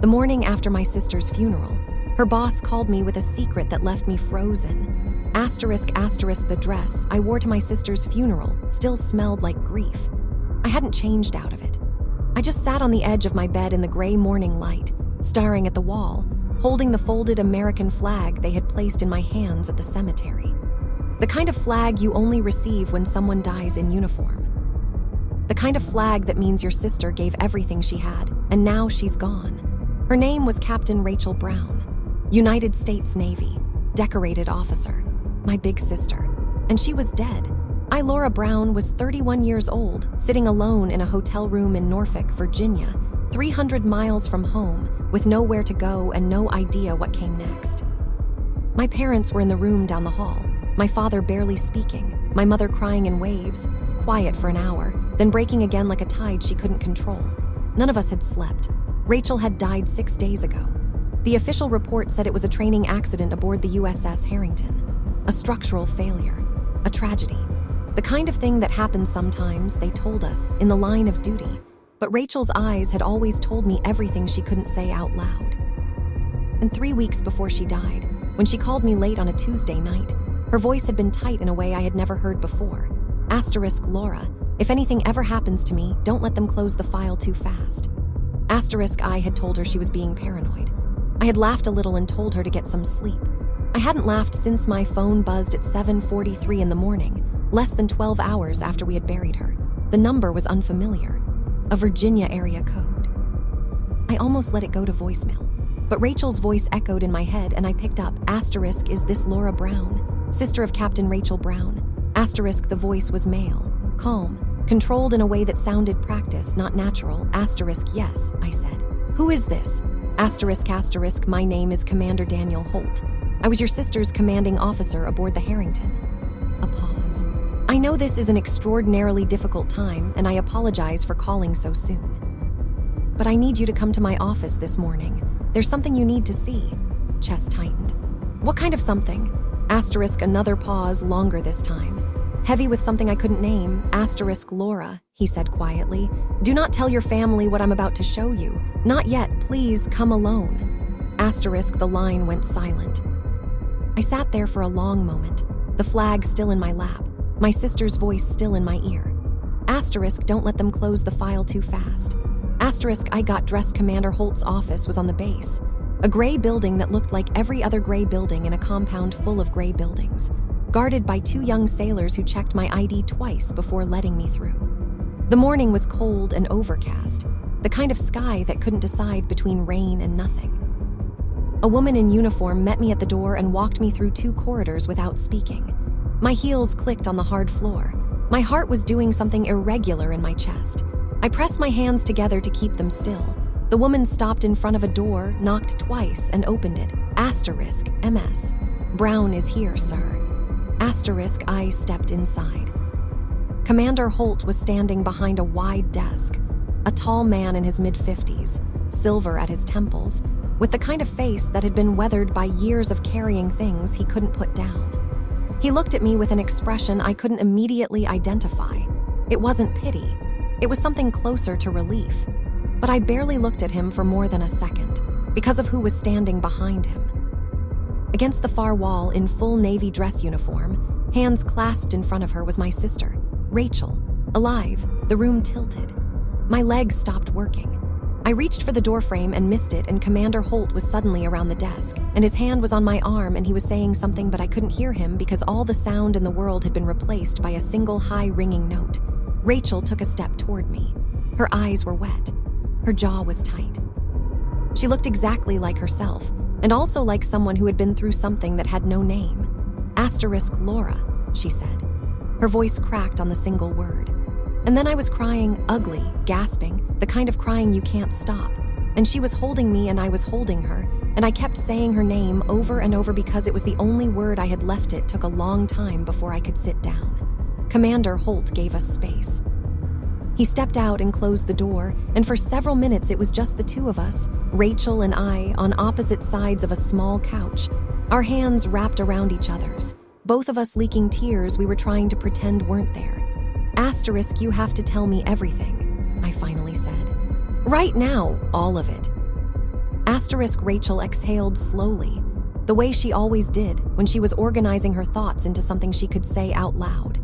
The morning after my sister's funeral, her boss called me with a secret that left me frozen. Asterisk, the dress I wore to my sister's funeral still smelled like grief. I hadn't changed out of it. I just sat on the edge of my bed in the gray morning light, staring at the wall, holding the folded American flag they had placed in my hands at the cemetery. The kind of flag you only receive when someone dies in uniform. The kind of flag that means your sister gave everything she had, and now she's gone. Her name was Captain Rachel Brown, United States Navy, decorated officer, my big sister, and she was dead. I, Laura Brown, was 31 years old, sitting alone in a hotel room in Norfolk, Virginia, 300 miles from home, with nowhere to go and no idea what came next. My parents were in the room down the hall, my father barely speaking, my mother crying in waves, quiet for an hour, then breaking again like a tide she couldn't control. None of us had slept. Rachel had died 6 days ago. The official report said it was a training accident aboard the USS Harrington. A structural failure. A tragedy. The kind of thing that happens sometimes, they told us, in the line of duty. But Rachel's eyes had always told me everything she couldn't say out loud. And 3 weeks before she died, when she called me late on a Tuesday night, her voice had been tight in a way I had never heard before. Asterisk, Laura, if anything ever happens to me, don't let them close the file too fast. Asterisk, I had told her she was being paranoid. I had laughed a little and told her to get some sleep. I hadn't laughed since my phone buzzed at 7:43 in the morning, less than 12 hours after we had buried her. The number was unfamiliar. A Virginia area code. I almost let it go to voicemail, but Rachel's voice echoed in my head and I picked up. Asterisk, is this Laura Brown, sister of Captain Rachel Brown? Asterisk, the voice was male, calm, controlled in a way that sounded practiced, not natural. Asterisk, yes, I said. Who is this? Asterisk, my name is Commander Daniel Holt. I was your sister's commanding officer aboard the Harrington. A pause. I know this is an extraordinarily difficult time, and I apologize for calling so soon. But I need you to come to my office this morning. There's something you need to see. Chest tightened. What kind of something? Asterisk, another pause, longer this time. Heavy with something I couldn't name. Asterisk, Laura, he said quietly. Do not tell your family what I'm about to show you. Not yet, please come alone. Asterisk, the line went silent. I sat there for a long moment, the flag still in my lap, my sister's voice still in my ear. Asterisk, don't let them close the file too fast. Asterisk, I got dressed. Commander Holt's office was on the base. A gray building that looked like every other gray building in a compound full of gray buildings, guarded by 2 young sailors who checked my ID twice before letting me through. The morning was cold and overcast, the kind of sky that couldn't decide between rain and nothing. A woman in uniform met me at the door and walked me through 2 corridors without speaking. My heels clicked on the hard floor. My heart was doing something irregular in my chest. I pressed my hands together to keep them still. The woman stopped in front of a door, knocked twice, and opened it. Asterisk, MS. Brown is here, sir. Asterisk, I stepped inside. Commander Holt was standing behind a wide desk, a tall man in his mid-50s, silver at his temples, with the kind of face that had been weathered by years of carrying things he couldn't put down. He looked at me with an expression I couldn't immediately identify. It wasn't pity. It was something closer to relief. But I barely looked at him for more than a second, because of who was standing behind him. Against the far wall, in full Navy dress uniform, hands clasped in front of her, was my sister, Rachel, alive, the room tilted. My legs stopped working. I reached for the doorframe and missed it, and Commander Holt was suddenly around the desk, and his hand was on my arm, and he was saying something, but I couldn't hear him because all the sound in the world had been replaced by a single high ringing note. Rachel took a step toward me. Her eyes were wet. Her jaw was tight. She looked exactly like herself, and also like someone who had been through something that had no name. Asterisk, Laura, she said. Her voice cracked on the single word. And then I was crying, ugly, gasping, the kind of crying you can't stop. And she was holding me and I was holding her, and I kept saying her name over and over because it was the only word I had left. It took a long time before I could sit down. Commander Holt gave us space. He stepped out and closed the door, and for several minutes it was just the 2 of us, Rachel and I, on opposite sides of a small couch, our hands wrapped around each other's, both of us leaking tears we were trying to pretend weren't there. Asterisk, you have to tell me everything, I finally said. Right now, all of it. Rachel exhaled slowly, the way she always did when she was organizing her thoughts into something she could say out loud.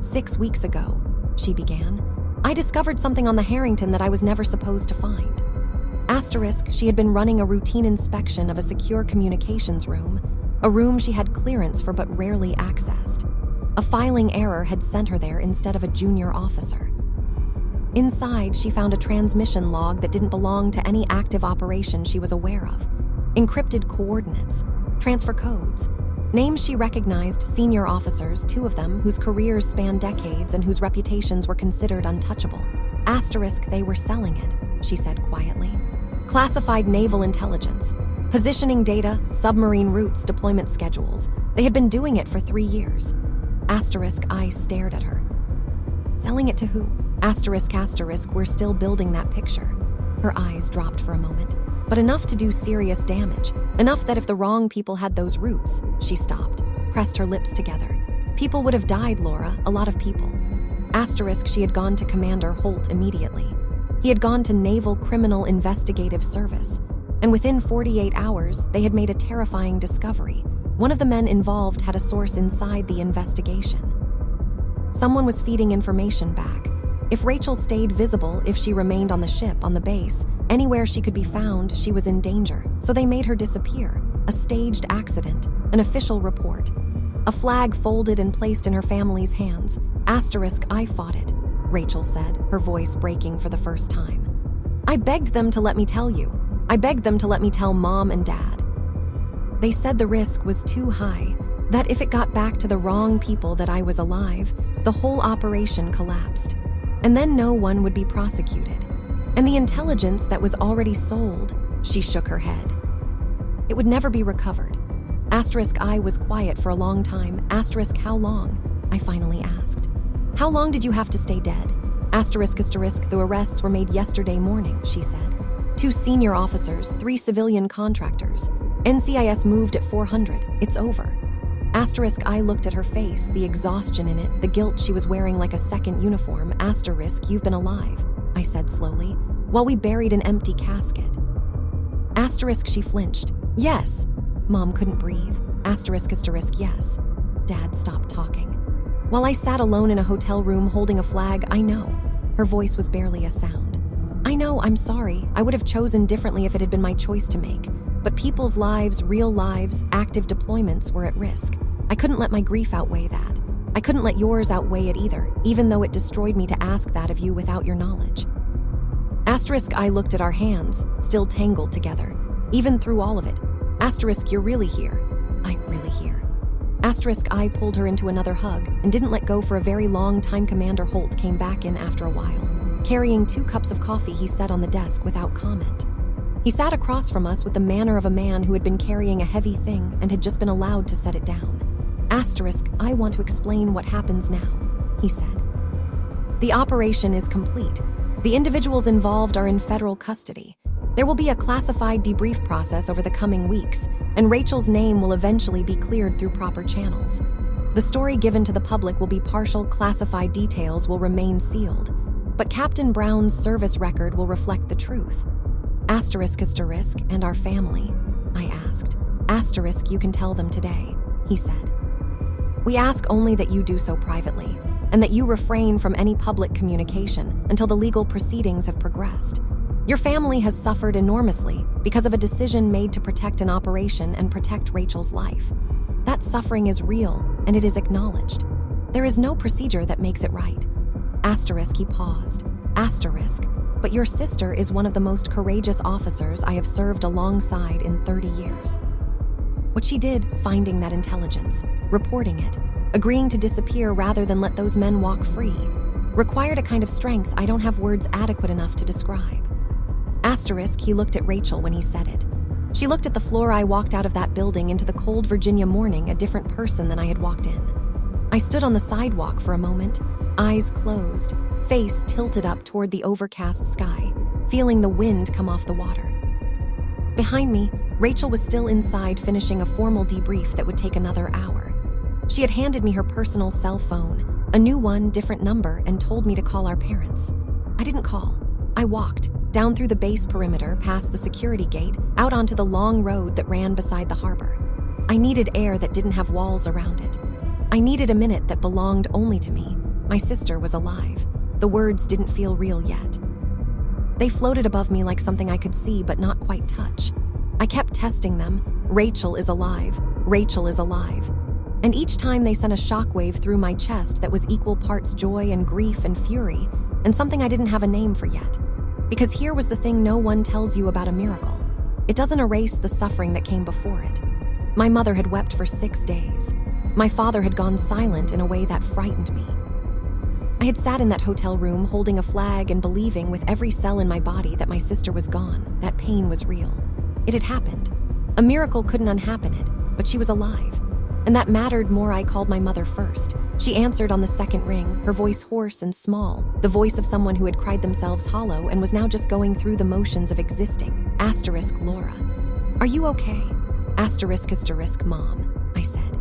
6 weeks ago, she began, I discovered something on the Harrington that I was never supposed to find. She had been running a routine inspection of a secure communications room, a room she had clearance for but rarely accessed. A filing error had sent her there instead of a junior officer. Inside, she found a transmission log that didn't belong to any active operation she was aware of. Encrypted coordinates, transfer codes, names she recognized, senior officers, 2 of them whose careers spanned decades and whose reputations were considered untouchable. They were selling it, she said quietly. Classified naval intelligence, positioning data, submarine routes, deployment schedules. They had been doing it for 3 years. I stared at her. Selling it to who? We're still building that picture. Her eyes dropped for a moment, but enough to do serious damage. Enough that if the wrong people had those routes, she stopped, pressed her lips together. People would have died, Laura, a lot of people. She had gone to Commander Holt immediately. He had gone to Naval Criminal Investigative Service, and within 48 hours, they had made a terrifying discovery. One of the men involved had a source inside the investigation. Someone was feeding information back. If Rachel stayed visible, if she remained on the ship, on the base, anywhere she could be found, she was in danger. So they made her disappear. A staged accident, an official report. A flag folded and placed in her family's hands. I fought it, Rachel said, her voice breaking for the first time. I begged them to let me tell you. I begged them to let me tell Mom and Dad. They said the risk was too high, that if it got back to the wrong people that I was alive, the whole operation collapsed. And then no one would be prosecuted. And the intelligence that was already sold, she shook her head. It would never be recovered. I was quiet for a long time. How long? I finally asked. How long did you have to stay dead? The arrests were made yesterday morning, she said. 2 senior officers, 3 civilian contractors. NCIS moved at 400. It's over. I looked at her face, the exhaustion in it, the guilt she was wearing like a second uniform. You've been alive, I said slowly, while we buried an empty casket. She flinched. Yes. Mom couldn't breathe. Yes. Dad stopped talking. While I sat alone in a hotel room holding a flag, I know. Her voice was barely a sound. I know, I'm sorry. I would have chosen differently if it had been my choice to make. But people's lives, real lives, active deployments were at risk. I couldn't let my grief outweigh that. I couldn't let yours outweigh it either, even though it destroyed me to ask that of you without your knowledge. I looked at our hands, still tangled together, even through all of it. You're really here. I'm really here. I pulled her into another hug and didn't let go for a very long time. Commander Holt came back in after a while. Carrying 2 cups of coffee he set on the desk without comment. He sat across from us with the manner of a man who had been carrying a heavy thing and had just been allowed to set it down. I want to explain what happens now, he said. The operation is complete. The individuals involved are in federal custody. There will be a classified debrief process over the coming weeks, and Rachel's name will eventually be cleared through proper channels. The story given to the public will be partial, classified details will remain sealed, but Captain Brown's service record will reflect the truth. And our family, I asked. You can tell them today, he said. We ask only that you do so privately, and that you refrain from any public communication until the legal proceedings have progressed. Your family has suffered enormously because of a decision made to protect an operation and protect Rachel's life. That suffering is real, and it is acknowledged. There is no procedure that makes it right. He paused. But your sister is one of the most courageous officers I have served alongside in 30 years. What she did, finding that intelligence, reporting it, agreeing to disappear rather than let those men walk free, required a kind of strength I don't have words adequate enough to describe. He looked at Rachel when he said it. She looked at the floor. I walked out of that building into the cold Virginia morning, a different person than I had walked in. I stood on the sidewalk for a moment, eyes closed, face tilted up toward the overcast sky, feeling the wind come off the water. Behind me, Rachel was still inside finishing a formal debrief that would take another hour. She had handed me her personal cell phone, a new one, different number, and told me to call our parents. I didn't call. I walked, down through the base perimeter, past the security gate, out onto the long road that ran beside the harbor. I needed air that didn't have walls around it. I needed a minute that belonged only to me. My sister was alive. The words didn't feel real yet. They floated above me like something I could see but not quite touch. I kept testing them. Rachel is alive. Rachel is alive. And each time they sent a shockwave through my chest that was equal parts joy and grief and fury, and something I didn't have a name for yet. Because here was the thing no one tells you about a miracle. It doesn't erase the suffering that came before it. My mother had wept for 6 days. My father had gone silent in a way that frightened me. I had sat in that hotel room holding a flag and believing with every cell in my body that my sister was gone, that pain was real. It had happened. A miracle couldn't unhappen it, but she was alive. And that mattered more. I called my mother first. She answered on the second ring, her voice hoarse and small, the voice of someone who had cried themselves hollow and was now just going through the motions of existing. * Laura. Are you okay? **, Mom, I said.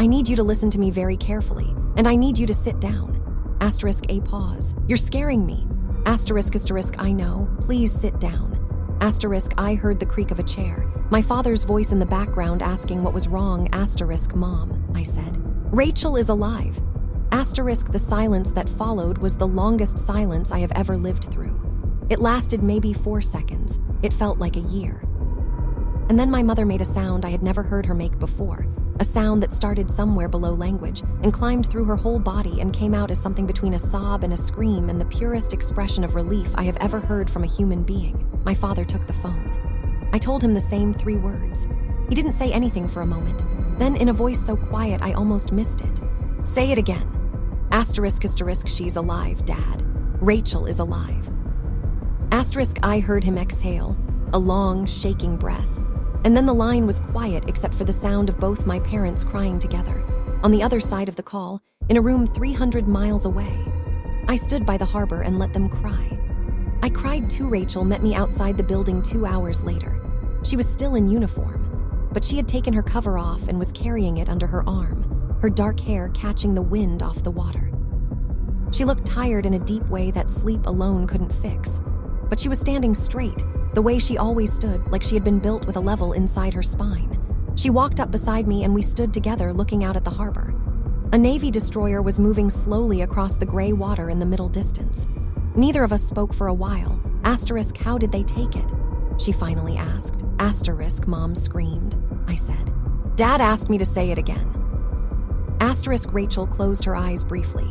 I need you to listen to me very carefully, and I need you to sit down. *A pause. You're scaring me. **, I know. Please sit down. *, I heard the creak of a chair. My father's voice in the background asking what was wrong. *, Mom, I said. Rachel is alive. *, the silence that followed was the longest silence I have ever lived through. It lasted maybe 4 seconds. It felt like a year. And then my mother made a sound I had never heard her make before, a sound that started somewhere below language and climbed through her whole body and came out as something between a sob and a scream and the purest expression of relief I have ever heard from a human being. My father took the phone. I told him the same 3 words. He didn't say anything for a moment. Then, in a voice so quiet I almost missed it. Say it again. **, she's alive, Dad. Rachel is alive. *, I heard him exhale, a long, shaking breath. And then the line was quiet except for the sound of both my parents crying together. On the other side of the call, in a room 300 miles away. I stood by the harbor and let them cry. I cried too. Rachel met me outside the building 2 hours later. She was still in uniform, but she had taken her cover off and was carrying it under her arm, her dark hair catching the wind off the water. She looked tired in a deep way that sleep alone couldn't fix, but she was standing straight, the way she always stood, like she had been built with a level inside her spine. She walked up beside me and we stood together looking out at the harbor. A Navy destroyer was moving slowly across the gray water in the middle distance. Neither of us spoke for a while. *, how did they take it? She finally asked. *, Mom screamed. I said. Dad asked me to say it again. *, Rachel closed her eyes briefly.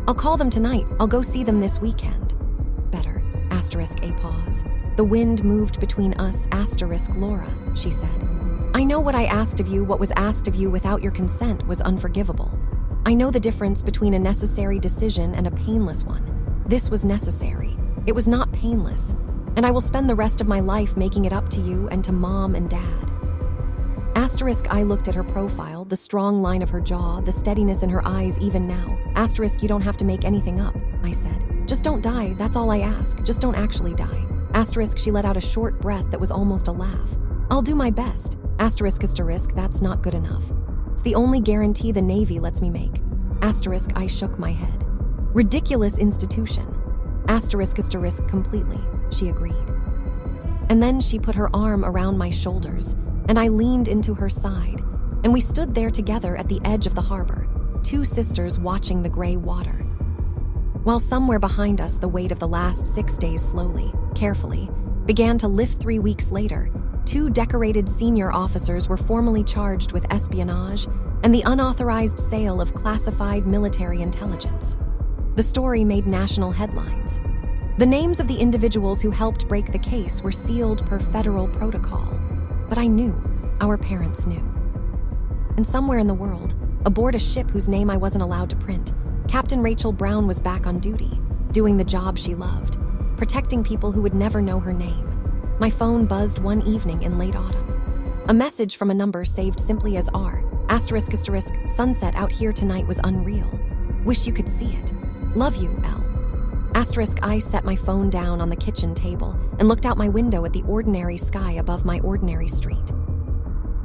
I'll call them tonight. I'll go see them this weekend. Better. *, a pause. The wind moved between us. * Laura, she said. I know what I asked of you. What was asked of you without your consent was unforgivable. I know the difference between a necessary decision and a painless one. This was necessary. It was not painless. And I will spend the rest of my life making it up to you and to Mom and Dad. * I looked at her profile, the strong line of her jaw, the steadiness in her eyes even now. * You don't have to make anything up, I said. Just don't die, that's all I ask. Just don't actually die. * She let out a short breath that was almost a laugh. I'll do my best. **, that's not good enough. It's the only guarantee the Navy lets me make. * I shook my head. Ridiculous institution. * completely, she agreed. And then she put her arm around my shoulders, and I leaned into her side, and we stood there together at the edge of the harbor, 2 sisters watching the gray water. While somewhere behind us the weight of the last 6 days slowly, carefully, began to lift 3 weeks later, 2 decorated senior officers were formally charged with espionage and the unauthorized sale of classified military intelligence. The story made national headlines. The names of the individuals who helped break the case were sealed per federal protocol. But I knew, our parents knew. And somewhere in the world, aboard a ship whose name I wasn't allowed to print, Captain Rachel Brown was back on duty, doing the job she loved, protecting people who would never know her name. My phone buzzed one evening in late autumn. A message from a number saved simply as R. **, sunset out here tonight was unreal. Wish you could see it. Love you, L. **, I set my phone down on the kitchen table and looked out my window at the ordinary sky above my ordinary street.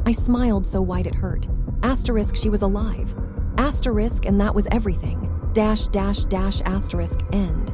I smiled so wide it hurt. * she was alive. * and that was everything. **, end.